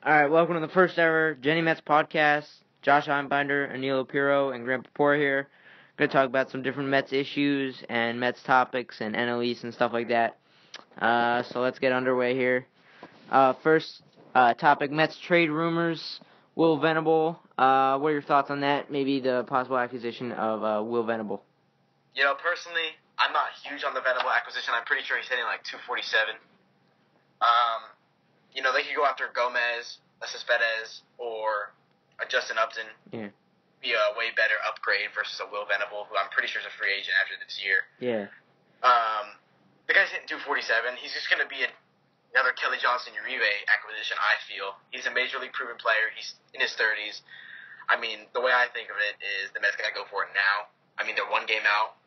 All right, welcome to the first ever GENY METS Podcast. Josh Einbinder, Anil Piro, and Grant Papora here. Going to talk about some different Mets issues and Mets topics and NL East and stuff like that. So let's get underway here. First topic, Mets trade rumors. Will Venable. What are your thoughts on that? Maybe the possible acquisition of Will Venable. Personally, I'm not huge on the Venable acquisition. I'm pretty sure he's hitting like 247. They could go after Gomez, a Cespedes, or a Justin Upton. Yeah. Be a way better upgrade versus a Will Venable, who I'm pretty sure is a free agent after this year. Yeah. The guy's hitting 247. He's just going to be another Kelly Johnson Uribe acquisition, I feel. He's a major league proven player. He's in his 30s. I mean, the way I think of it is the Mets got to go for it now. I mean, they're one game out,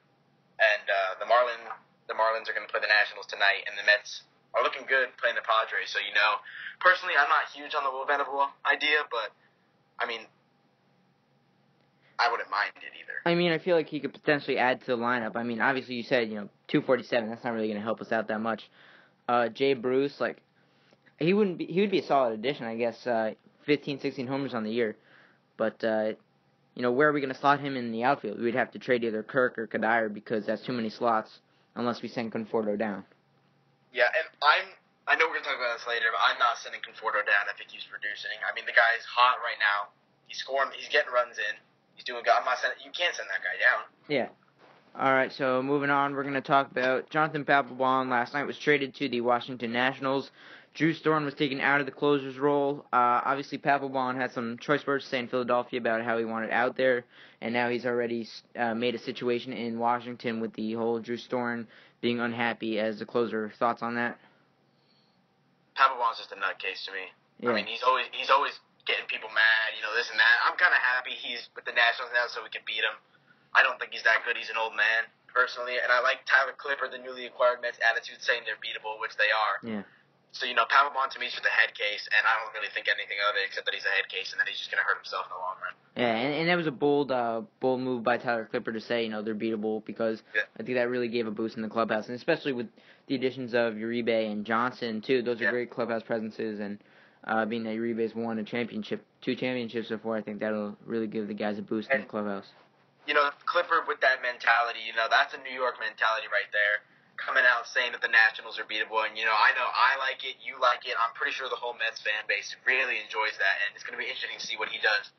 and the Marlins are going to play the Nationals tonight, and the Mets are looking good playing the Padres. So, personally, I'm not huge on the Will Venable idea, but, I mean, I wouldn't mind it either. I mean, I feel like he could potentially add to the lineup. I mean, obviously you said, 247, that's not really going to help us out that much. Jay Bruce, he would be a solid addition, I guess, 15, 16 homers on the year. But, where are we going to slot him in the outfield? We'd have to trade either Kirk or Kadire because that's too many slots unless we send Conforto down. Yeah, and I know we're going to talk about this later, but I'm not sending Conforto down if he keeps producing. I mean, the guy's hot right now. He's scoring, he's getting runs in. He's doing good. You can't send that guy down. Yeah. All right, so moving on, we're going to talk about Jonathan Papelbon. Last night was traded to the Washington Nationals. Drew Storen was taken out of the closer's role. Obviously, Papelbon had some choice words to say in Philadelphia about how he wanted out there, and now he's already made a situation in Washington with the whole Drew Storen being unhappy as the closer. Thoughts on that? Papelbon's just a nutcase to me. Yeah. I mean, he's always getting people mad, this and that. I'm kind of happy he's with the Nationals now so we can beat him. I don't think he's that good. He's an old man, personally. And I like Tyler Clippard, the newly acquired Mets attitude, saying they're beatable, which they are. Yeah. So, Papelbon to me is just a head case, and I don't really think anything of it except that he's a head case and that he's just going to hurt himself in the long run. Yeah, and that was a bold move by Tyler Clippard to say, they're beatable because I think that really gave a boost in the clubhouse, and especially with the additions of Uribe and Johnson, too. Those are great clubhouse presences, and being that Uribe's won two championships before, I think that'll really give the guys a boost in the clubhouse. Clifford with that mentality, that's a New York mentality right there, coming out saying that the Nationals are beatable, and, I know I like it, you like it, I'm pretty sure the whole Mets fan base really enjoys that, and it's going to be interesting to see what he does.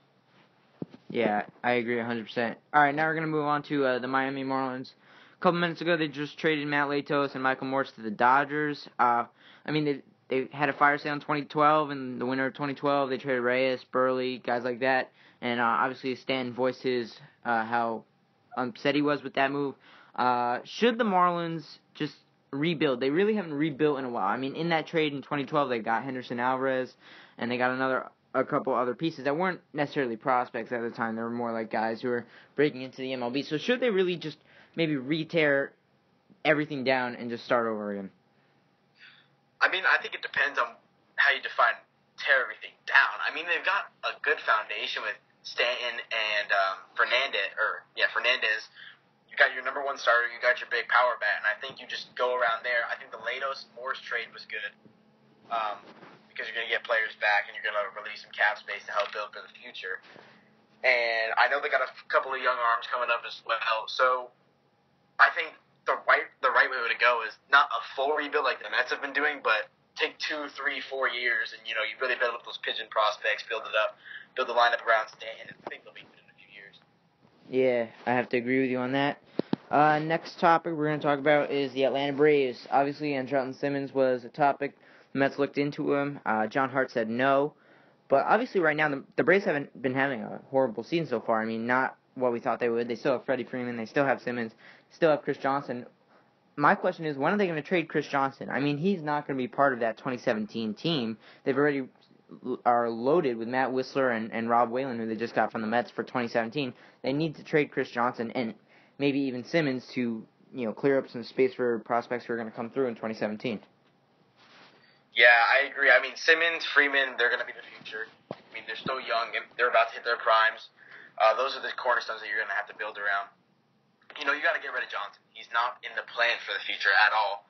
Yeah, I agree 100%. All right, now we're going to move on to the Miami Marlins. A couple minutes ago, they just traded Matt Latos and Michael Morse to the Dodgers. They had a fire sale in 2012, and the winter of 2012, they traded Reyes, Burley, guys like that. And obviously, Stan voiced how upset he was with that move. Should the Marlins just rebuild? They really haven't rebuilt in a while. I mean, in that trade in 2012, they got Henderson Alvarez, and they got a couple other pieces that weren't necessarily prospects at the time. They were more like guys who were breaking into the MLB. So should they really just maybe re-tear everything down and just start over again? I mean, I think it depends on how you define tear everything down. I mean, they've got a good foundation with Stanton and Fernandez. You got your number one starter, you got your big power bat, and I think you just go around there. I think the Latos-Morse trade was good because you're going to get players back and you're going to release some cap space to help build for the future. And I know they got a couple of young arms coming up as well, so I think the right way to go is not a full rebuild like the Mets have been doing, but take 2, 3, 4 years, and you really build up those pigeon prospects, build the lineup around Stanton, and I think they'll be good in a few years. Yeah, I have to agree with you on that. Next topic we're going to talk about is the Atlanta Braves. Obviously, Andrelton Simmons was a topic. The Mets looked into him. John Hart said no. But obviously right now the Braves haven't been having a horrible season so far. I mean, not what we thought they would. They still have Freddie Freeman. They still have Simmons. Still have Chris Johnson. My question is, when are they going to trade Chris Johnson? I mean, he's not going to be part of that 2017 team. They've already are loaded with Matt Whistler and Rob Whalen, who they just got from the Mets for 2017. They need to trade Chris Johnson and maybe even Simmons to clear up some space for prospects who are going to come through in 2017. Yeah, I agree. I mean, Simmons, Freeman, they're going to be the future. I mean, they're still young, and they're about to hit their primes. Those are the cornerstones that you're going to have to build around. You got to get rid of Johnson. He's not in the plan for the future at all.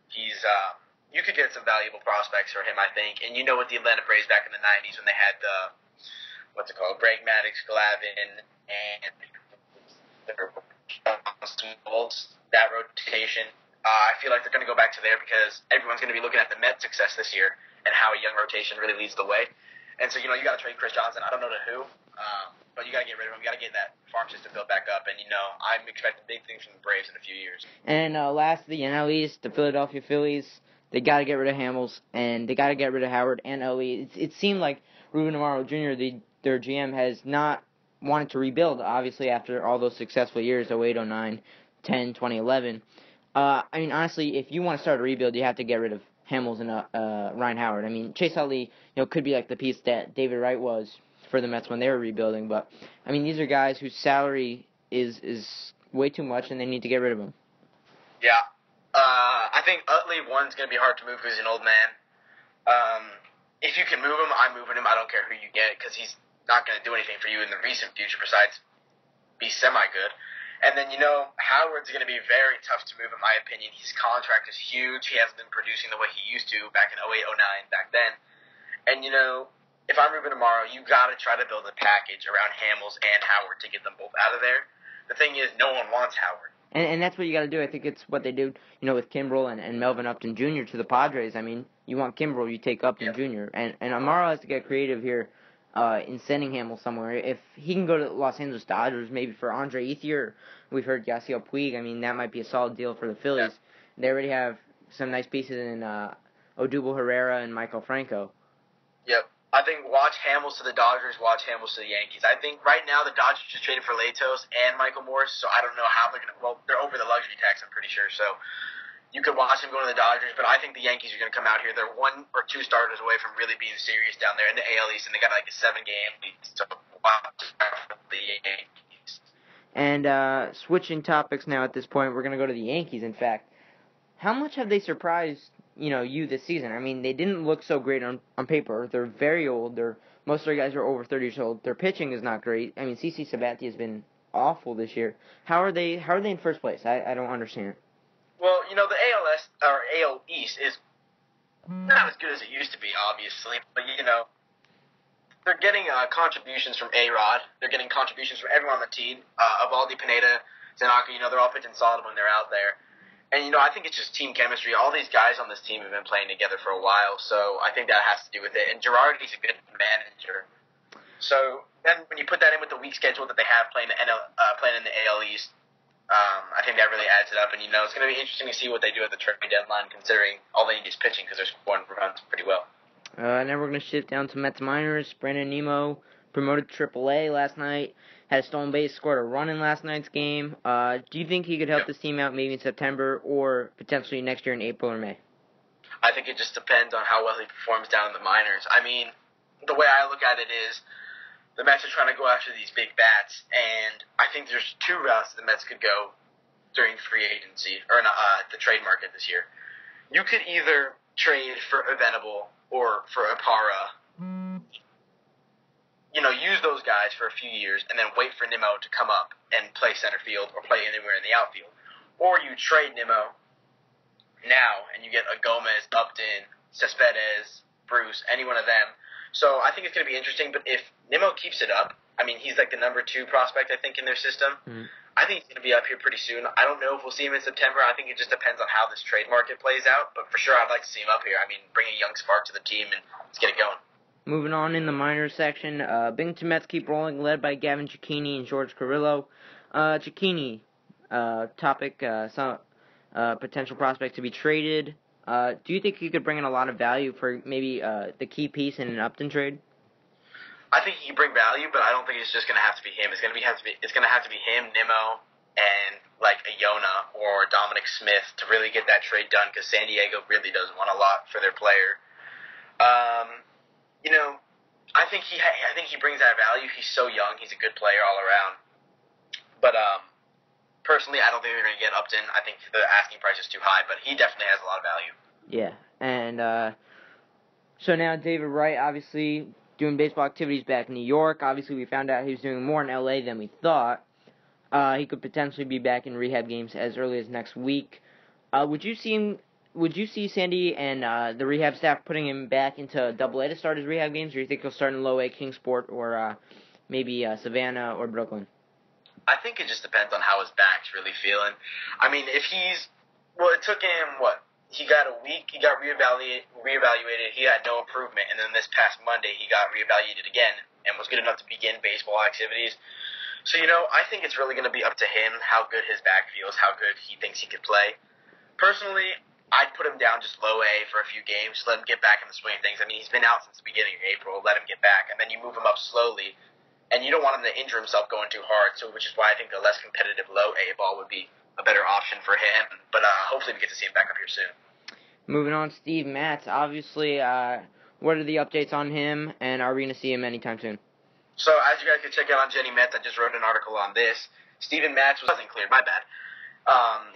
He's you could get some valuable prospects for him, I think. And you know, with the Atlanta Braves back in the 90s when they had the, Greg Maddux, Glavine, and that rotation. I feel like they're going to go back to there because everyone's going to be looking at the Mets' success this year and how a young rotation really leads the way. And so, you got to trade Chris Johnson. I don't know to who, but you got to get rid of him. You got to get that farm system built back up. And, I'm expecting big things from the Braves in a few years. And last, the NL East, the Philadelphia Phillies, they got to get rid of Hamels, and they got to get rid of Howard and Ellie. It seemed like Ruben Amaro Jr., their GM, has not wanted to rebuild, obviously, after all those successful years, 08, 09, 10, 2011. Honestly, if you want to start a rebuild, you have to get rid of Hamels and Ryan Howard. Chase Utley, could be like the piece that David Wright was for the Mets when they were rebuilding. But, these are guys whose salary is way too much, and they need to get rid of them. Yeah. I think Utley, one's going to be hard to move because he's an old man. If you can move him, I'm moving him. I don't care who you get because he's not going to do anything for you in the recent future besides be semi-good. And then, Howard's going to be very tough to move, in my opinion. His contract is huge. He hasn't been producing the way he used to back in 08, 09, back then. And, if I'm Ruben Amaro, you got to try to build a package around Hamels and Howard to get them both out of there. The thing is, no one wants Howard. And that's what you got to do. I think it's what they do, with Kimbrel and Melvin Upton Jr. to the Padres. You want Kimbrel, you take Upton Jr. And Amaro has to get creative here. In sending Hamels somewhere. If he can go to Los Angeles Dodgers, maybe for Andre Ethier, we've heard Yasiel Puig, that might be a solid deal for the Phillies. Yeah. They already have some nice pieces in Odubel Herrera and Michael Franco. Yep. I think watch Hamels to the Dodgers, watch Hamels to the Yankees. I think right now the Dodgers just traded for Latos and Michael Morse, so I don't know how they're going to, they're over the luxury tax, I'm pretty sure, so you could watch them go to the Dodgers, but I think the Yankees are going to come out here. They're 1 or 2 starters away from really being serious down there in the AL East, and they got like a 7-game lead. So watch the Yankees. And switching topics now at this point, we're going to go to the Yankees, in fact. How much have they surprised, you this season? They didn't look so great on paper. They're very old. Most of their guys are over 30 years old. Their pitching is not great. CC Sabathia has been awful this year. How are they in first place? I don't understand. Well, the AL East is not as good as it used to be, obviously. But, they're getting contributions from A-Rod. They're getting contributions from everyone on the team. Evaldi, Pineda, Tanaka, they're all pitching solid when they're out there. And, I think it's just team chemistry. All these guys on this team have been playing together for a while, so I think that has to do with it. And Girardi's a good manager. So then when you put that in with the weak schedule that they have playing in the AL East, I think that really adds it up, and it's going to be interesting to see what they do at the trade deadline, considering all they need is pitching because they're scoring runs pretty well. Now we're going to shift down to Mets minors. Brandon Nimmo promoted to AAA last night, had a stolen base, scored a run in last night's game. Do you think he could help this team out maybe in September or potentially next year in April or May? I think it just depends on how well he performs down in the minors. The way I look at it is, the Mets are trying to go after these big bats, and I think there's 2 routes the Mets could go during free agency, or the trade market this year. You could either trade for a Venable or for a Parra. Use those guys for a few years, and then wait for Nimmo to come up and play center field or play anywhere in the outfield. Or you trade Nimmo now, and you get a Gomez, Upton, Cespedes, Bruce, any one of them. So I think it's going to be interesting, but if Nimmo keeps it up, he's like the number 2 prospect, I think, in their system. Mm-hmm. I think he's going to be up here pretty soon. I don't know if we'll see him in September. I think it just depends on how this trade market plays out, but for sure I'd like to see him up here. Bring a young spark to the team and let's get it going. Moving on in the minors section, Binghamton Mets keep rolling, led by Gavin Cecchini and George Carrillo. Cecchini, some potential prospect to be traded. Do you think he could bring in a lot of value for maybe the key piece in an Upton trade? I think he can bring value, but I don't think it's just going to have to be him. It's going to have to be him, Nimmo, and like a Yona or Dominic Smith to really get that trade done because San Diego really doesn't want a lot for their player. I think he brings that value. He's so young. He's a good player all around. But personally, I don't think they're going to get Upton. I think the asking price is too high, but he definitely has a lot of value. Yeah, and so now David Wright, obviously doing baseball activities back in New York. Obviously, we found out he was doing more in L.A. than we thought. He could potentially be back in rehab games as early as next week. Would you see him would you see Sandy and the rehab staff putting him back into Double-A to start his rehab games, or do you think he'll start in Low-A, Kingsport, or maybe Savannah or Brooklyn? I think it just depends on how his back's really feeling. I mean, if he's it took him he got a week, he got reevaluated, he had no improvement, and then this past Monday he got reevaluated again and was good enough to begin baseball activities. So, I think it's really going to be up to him how good his back feels, how good he thinks he could play. Personally, I'd put him down just Low-A for a few games, let him get back in the swing of things. I mean, he's been out since the beginning of April, let him get back, and then you move him up slowly, and you don't want him to injure himself going too hard, which is why I think the less competitive Low-A ball would be a better option for him, but hopefully we get to see him back up here soon. Moving on, Steve Matz. Obviously, what are the updates on him, and are we going to see him anytime soon? So, as you guys can check out on GENY METS, I just wrote an article on this. Steven Matz wasn't cleared, my bad.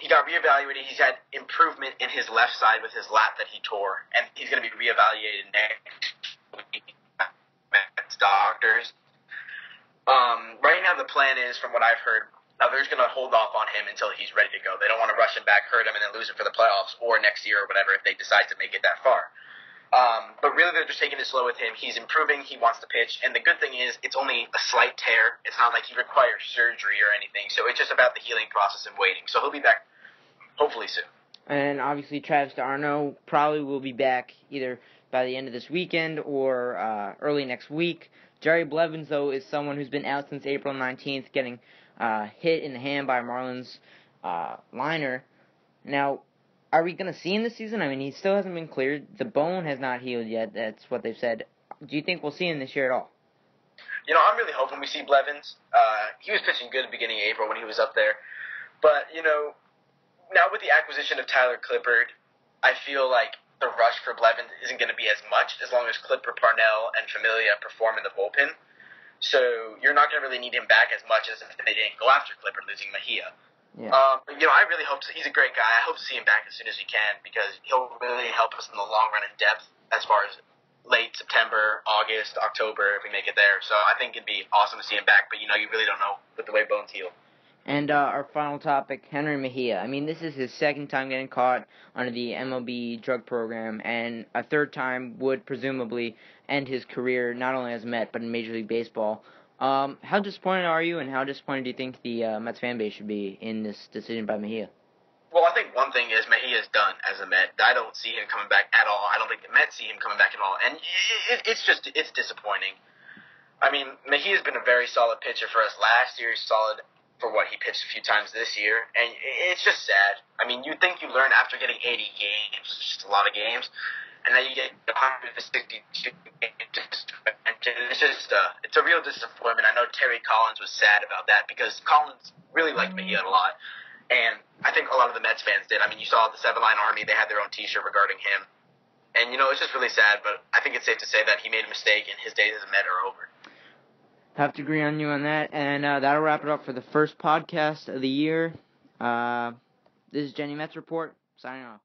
He got reevaluated. He's had improvement in his left side with his lat that he tore, and he's going to be reevaluated next week by doctors. Right now, the plan is, from what I've heard, they're just going to hold off on him until he's ready to go. They don't want to rush him back, hurt him, and then lose him for the playoffs or next year or whatever if they decide to make it that far. But really, they're just taking it slow with him. He's improving. He wants to pitch. And the good thing is, it's only a slight tear. It's not like he requires surgery or anything. So it's just about the healing process and waiting. So he'll be back hopefully soon. And obviously, Travis d'Arnaud probably will be back either by the end of this weekend or early next week. Jerry Blevins, though, is someone who's been out since April 19th, getting hit in the hand by a Marlins liner. Now, are we going to see him this season? I mean, he still hasn't been cleared. The bone has not healed yet. That's what they've said. Do you think we'll see him this year at all? I'm really hoping we see Blevins. He was pitching good at the beginning of April when he was up there. But, now with the acquisition of Tyler Clippard, I feel like the rush for Blevins isn't going to be as much as long as Clippard, Parnell, and Familia perform in the bullpen. So you're not going to really need him back as much as if they didn't go after Clippard losing Mejia. Yeah. I really hope he's a great guy. I hope to see him back as soon as he can because he'll really help us in the long run in depth as far as late September, August, October if we make it there. So I think it'd be awesome to see him back, but you really don't know with the way bones heal. And our final topic, Henry Mejia. I mean, this is his second time getting caught under the MLB drug program, and a third time would presumably end his career not only as a Met but in Major League Baseball. How disappointed are you, and how disappointed do you think the Mets fan base should be in this decision by Mejia? Well, I think one thing is Mejia's done as a Met. I don't see him coming back at all. I don't think the Mets see him coming back at all, and it's disappointing. I mean, Mejia's been a very solid pitcher for us last year. He's solid for what he pitched a few times this year, and it's just sad. I mean, you'd think you learn after getting 80 games, it's just a lot of games, and then you get 162 games. It's just, it's a real disappointment. I know Terry Collins was sad about that because Collins really liked Mejia a lot, and I think a lot of the Mets fans did. I mean, you saw the Seven Line Army, they had their own T-shirt regarding him, and, it's just really sad, but I think it's safe to say that he made a mistake, and his days as a Met are over. Have to agree on you on that, and that'll wrap it up for the first podcast of the year. This is GENY METS Report, signing off.